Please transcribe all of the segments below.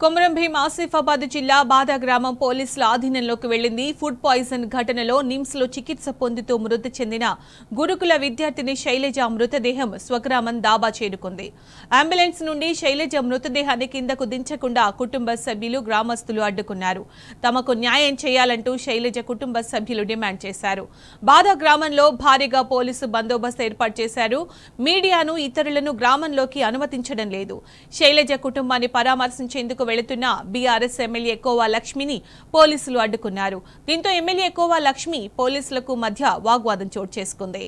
కొమరం భీం ఆసిఫాబాద్ జిల్లా బాదా గ్రామం పోలీసుల ఆధీనంలోకి వెళ్లింది. ఫుడ్ పాయిజన్ ఘటనలో నిమ్స్ లో చికిత్స పొందుతూ మృతి చెందిన గురుకుల విద్యార్థిని శైలజ మృతదేహం స్వగ్రామం దాబా చేరుకుంది. అంబులెన్స్ నుండి శైలజ మృతదేహాన్ని కిందకు దించకుండా కుటుంబ సభ్యులు గ్రామస్తులు అడ్డుకున్నారు. తమకు న్యాయం చేయాలంటూ శైలజ కుటుంబ సభ్యులు డిమాండ్ చేశారు. బాదా గ్రామంలో భారీగా పోలీసు బందోబస్తు ఏర్పాటు చేశారు. మీడియాను ఇతరులను గ్రామంలోకి అనుమతించడం లేదు. శైలజ కుటుంబాన్ని పరామర్శించేందుకు వెళుతున్న బీఆర్ఎస్ ఎమ్మెల్యే కోవా లక్ష్మిని పోలీసులు అడ్డుకున్నారు. దీంతో ఎమ్మెల్యే కోవా లక్ష్మి పోలీసులకు మధ్య వాగ్వాదం చోటు చేసుకుంది.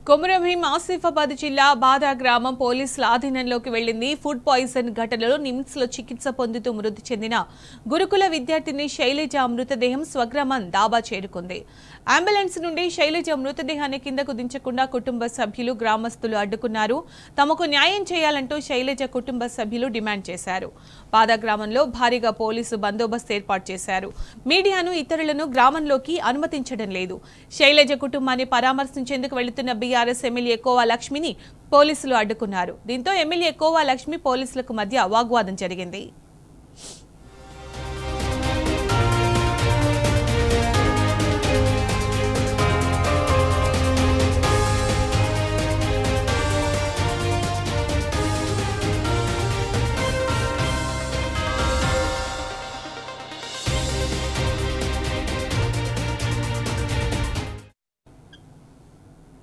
కొమరం భీం ఆసిఫాబాద్ జిల్లా బాదా గ్రామం పోలీసుల ఆధీనంలోకి వెళ్లింది. ఫుడ్ పాయిజన్ ఘటనలో నిమ్స్ లో చికిత్స పొందుతూ మృతి చెందిన గురుకుల విద్యార్థిని శైలజ మృతదేహం స్వగ్రామం దాబా చేరుకుంది. అంబులెన్స్ నుండి శైలజ మృతదేహాన్ని కిందకు దించకుండా కుటుంబ సభ్యులు గ్రామస్తులు అడ్డుకున్నారు. తమకు న్యాయం చేయాలంటూ శైలజ కుటుంబ సభ్యులు డిమాండ్ చేశారు. బాదా గ్రామంలో భారీగా పోలీసు బందోబస్తు ఏర్పాటు చేశారు. మీడియాను ఇతరులను గ్రామంలోకి అనుమతించడం లేదు. శైలజ కుటుంబాన్ని పరామర్శించేందుకు వెళుతున్న బీఆర్ఎస్ ఎమ్మెల్యే కోవా లక్ష్మిని పోలీసులు అడ్డుకున్నారు. దీంతో ఎమ్మెల్యే కోవా లక్ష్మి పోలీసులకు మధ్య వాగ్వాదం జరిగింది.